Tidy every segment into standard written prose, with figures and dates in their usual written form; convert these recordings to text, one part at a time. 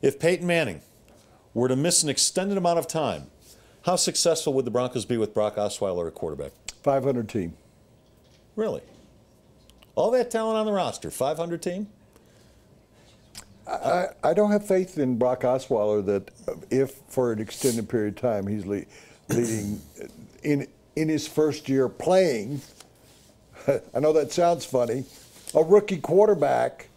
If Peyton Manning were to miss an extended amount of time, how successful would the Broncos be with Brock Osweiler at quarterback? 500 team. Really? All that talent on the roster, 500 team? I don't have faith in Brock Osweiler that if for an extended period of time he's leading in his first year playing, I know that sounds funny, a rookie quarterback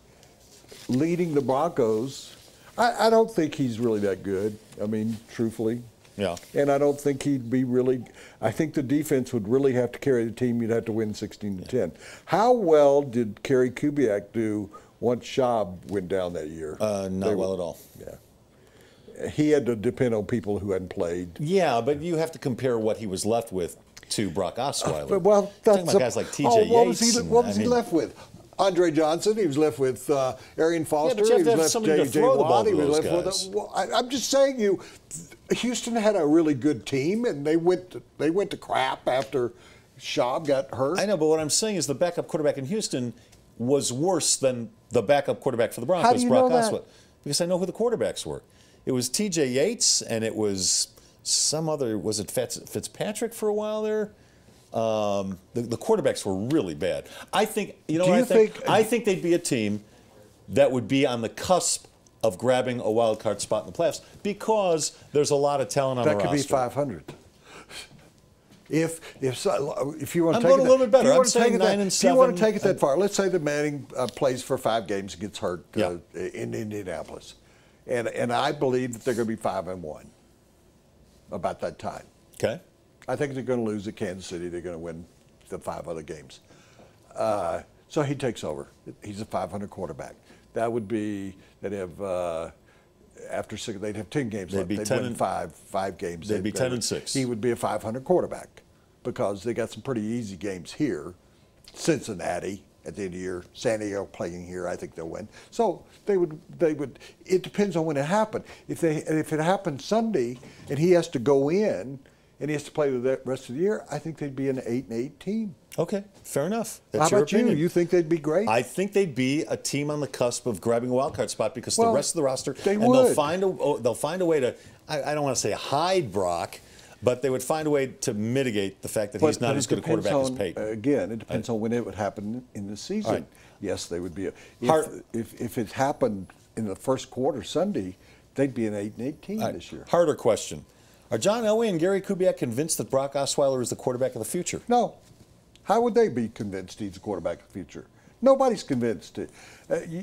leading the Broncos. I don't think he's really that good. I mean, truthfully. Yeah. And I don't think he'd be really – I think the defense would really have to carry the team. You'd have to win 16-10. How well did Gary Kubiak do once Schaub went down that year? Not well at all. Yeah. He had to depend on people who hadn't played. Yeah, but you have to compare what he was left with to Brock Osweiler. Well, that's talking about guys like T.J. Yates. What was he left with? Andre Johnson. He was left with Arian Foster. Yeah, but you he have was to have left somebody to throw the ball to He was those left guys. with. I'm just saying, Houston had a really good team, and they went to crap after Schaub got hurt. I know, but what I'm saying is the backup quarterback in Houston was worse than the backup quarterback for the Broncos. How do you know that? Osweiler. Because I know who the quarterbacks were. It was T.J. Yates, and it was some other. Was it Fitzpatrick for a while there? The quarterbacks were really bad. I think I think they'd be a team that would be on the cusp of grabbing a wild card spot in the playoffs because there's a lot of talent on the roster. That could be 500. If you want to I'm take going it a little bit better. I'm saying 9 and 7. If you want to take it that far, let's say that Manning plays for 5 games and gets hurt Yeah. in Indianapolis, and I believe that they're going to be 5-1 about that time. Okay. I think they're going to lose at Kansas City. They're going to win the 5 other games. So he takes over. He's a 500 quarterback. That would be they'd have after 6. They'd have 10 games left. They'd win five games. They'd be 10-6. He would be a 500 quarterback because they got some pretty easy games here. Cincinnati at the end of the year, San Diego playing here. I think they'll win. So they would. It depends on when it happened. If it happened Sunday and he has to go in. And he has to play the rest of the year, I think they'd be an 8-8 team. Okay, fair enough. That's How your about opinion. you? You think they'd be great? I think they'd be a team on the cusp of grabbing a wild card spot because the rest of the roster, they'll find a way to. I don't want to say hide Brock, but they would find a way to mitigate the fact that he's not as good a quarterback as Peyton. Again, it depends on when it would happen in the season. Right. Yes, they would be. If it happened in the first quarter Sunday, they'd be an 8-8 team this year. Harder question. Are John Elway and Gary Kubiak convinced that Brock Osweiler is the quarterback of the future? No. How would they be convinced he's the quarterback of the future? Nobody's convinced.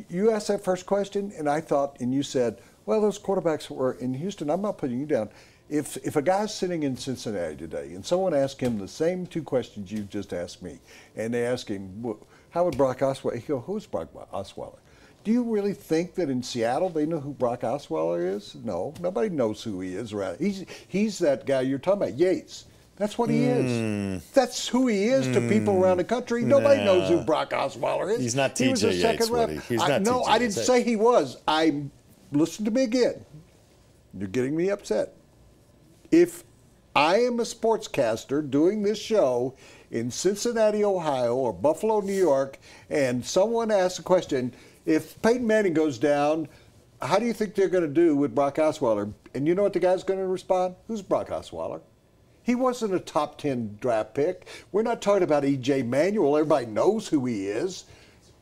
You asked that first question, and I thought, and you said, well, those quarterbacks were in Houston. I'm not putting you down. If a guy's sitting in Cincinnati today and someone asked him the same 2 questions you just asked me, and they ask him, how would Brock Osweiler, he go, who's Brock Osweiler? Do you really think that in Seattle they know who Brock Osweiler is? No, nobody knows who he is. Right? He's that guy you're talking about, Yates. That's what he is. That's who he is to people around the country. Nobody knows who Brock Osweiler is. He's not T.J. He was a Yates, second round. He's not No, T.J. I didn't Yates. say he was. Listen to me again. You're getting me upset. If I am a sportscaster doing this show in Cincinnati, Ohio, or Buffalo, New York, and someone asks a question, if Peyton Manning goes down, how do you think they're going to do with Brock Osweiler? And you know what the guy's going to respond? Who's Brock Osweiler? He wasn't a top 10 draft pick. We're not talking about E.J. Manuel. Everybody knows who he is.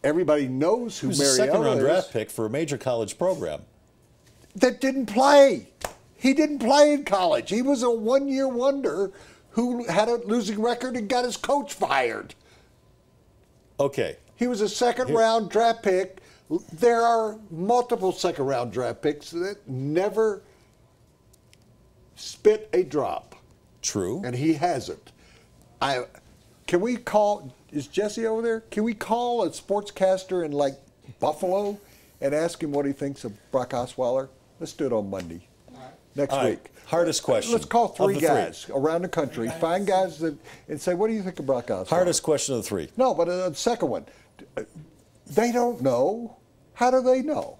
Everybody knows who Mariota is. He was a second-round draft pick for a major college program. That didn't play. He didn't play in college. He was a one-year wonder who had a losing record and got his coach fired. Okay. He was a second-round draft pick. There are multiple second-round draft picks that never spit a drop. True. And he hasn't. Can we call, is Jesse over there? Can we call a sportscaster in like Buffalo and ask him what he thinks of Brock Osweiler? Let's do it on Monday. Next week. Hardest question. Let's call 3 guys around the country. Find guys and say, what do you think of Brock Osweiler? Hardest question of the 3. No, but the second one. They don't know. How do they know?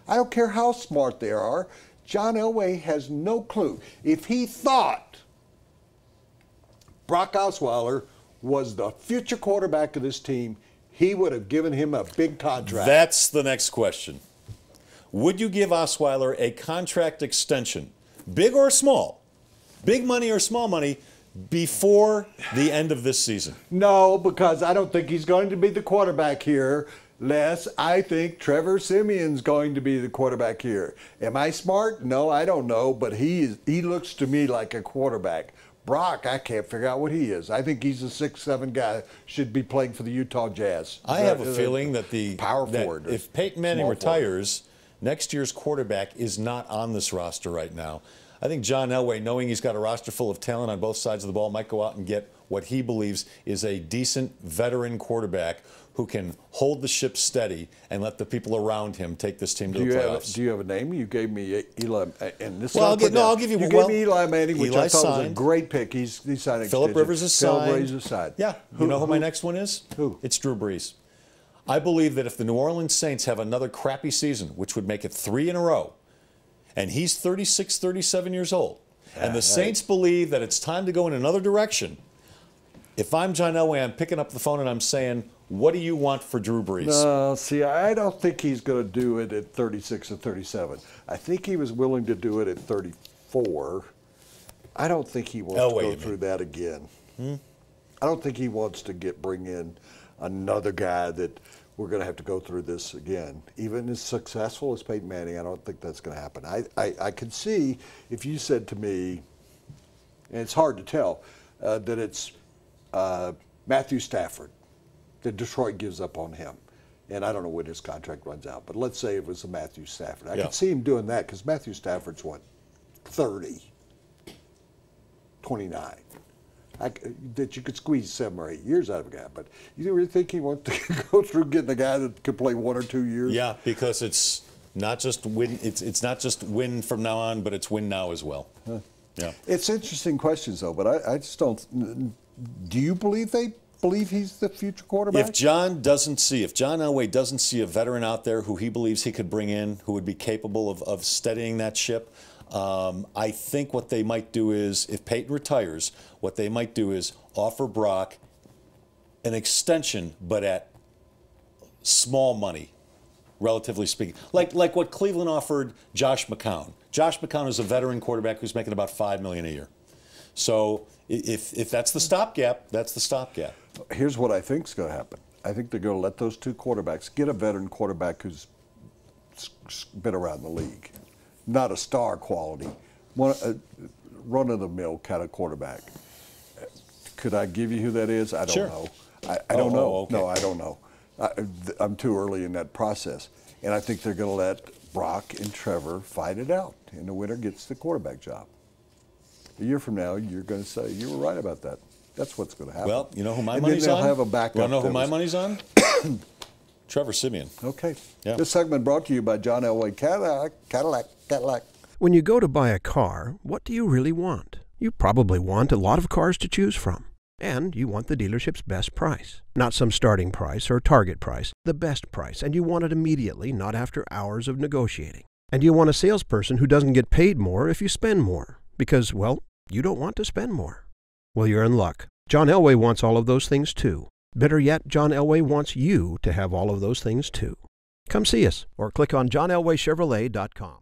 I don't care how smart they are. John Elway has no clue. If he thought Brock Osweiler was the future quarterback of this team, he would have given him a big contract. That's the next question. would you give Osweiler a contract extension, big or small, big money or small money, before the end of this season? No, because I don't think he's going to be the quarterback here, Les. I think Trevor Siemian's going to be the quarterback here. Am I smart? No, I don't know, but he looks to me like a quarterback. Brock, I can't figure out what he is. I think he's a 6'7" guy, should be playing for the Utah Jazz. I have a feeling that the power forward, if Peyton Manning retires, next year's quarterback is not on this roster right now. I think John Elway, knowing he's got a roster full of talent on both sides of the ball, might go out and get what he believes is a decent veteran quarterback who can hold the ship steady and let the people around him take this team to the playoffs. Do you have a name? You gave me Eli, and this. Well, I'll give you. You gave me Eli Manning, which I thought was a signed. Great pick. He's signed. Philip Rivers is signed. Philip Rivers is signed. Yeah. You know who my next one is? Who? It's Drew Brees. I believe that if the New Orleans Saints have another crappy season, which would make it 3 in a row, and he's 36, 37 years old, and the Saints believe that it's time to go in another direction, if I'm John Elway, I'm picking up the phone and I'm saying, what do you want for Drew Brees? No, see, I don't think he's going to do it at 36 or 37. I think he was willing to do it at 34. I don't think he wants to go through that again. I don't think he wants to bring in another guy that we're going to have to go through this again. Even as successful as Peyton Manning, I don't think that's going to happen. I could see if you said to me, and it's hard to tell, that it's Matthew Stafford, that Detroit gives up on him. And I don't know when his contract runs out, but let's say it was a Matthew Stafford. I could see him doing that because Matthew Stafford's, what, 30, 29. That you could squeeze 7 or 8 years out of a guy. But you really think he wants to go through getting a guy that could play 1 or 2 years? Yeah, because it's not just win. It's not just win from now on, but it's win now as well. Yeah. It's interesting questions though, but I just don't. Do you believe he's the future quarterback? If John Elway doesn't see a veteran out there who he believes he could bring in, who would be capable of steadying that ship, I think what they might do is, if Peyton retires, what they might do is offer Brock an extension, but at small money, relatively speaking. Like what Cleveland offered Josh McCown. Josh McCown is a veteran quarterback who's making about $5 million a year. So if that's the stopgap, that's the stopgap. Here's what I think is going to happen. I think they're going to let those two quarterbacks get a veteran quarterback who's been around the league. Not a star quality, run-of-the-mill kind of quarterback. Could I give you who that is? I don't know. I don't know. Okay. No, I don't know. I'm too early in that process. And I think they're going to let Brock and Trevor fight it out, and the winner gets the quarterback job. A year from now, you're going to say, you were right about that. That's what's going to happen. Well, you know who my money's on? And then they'll have a backup. You want to know who my money's on? Trevor Siemian. Okay. Yeah. This segment brought to you by John Elway Cadillac. When you go to buy a car, what do you really want? You probably want a lot of cars to choose from. And you want the dealership's best price. Not some starting price or target price, the best price. And you want it immediately, not after hours of negotiating. And you want a salesperson who doesn't get paid more if you spend more. Because, well, you don't want to spend more. Well, you're in luck. John Elway wants all of those things too. Better yet, John Elway wants you to have all of those things too. Come see us or click on johnelwaychevrolet.com.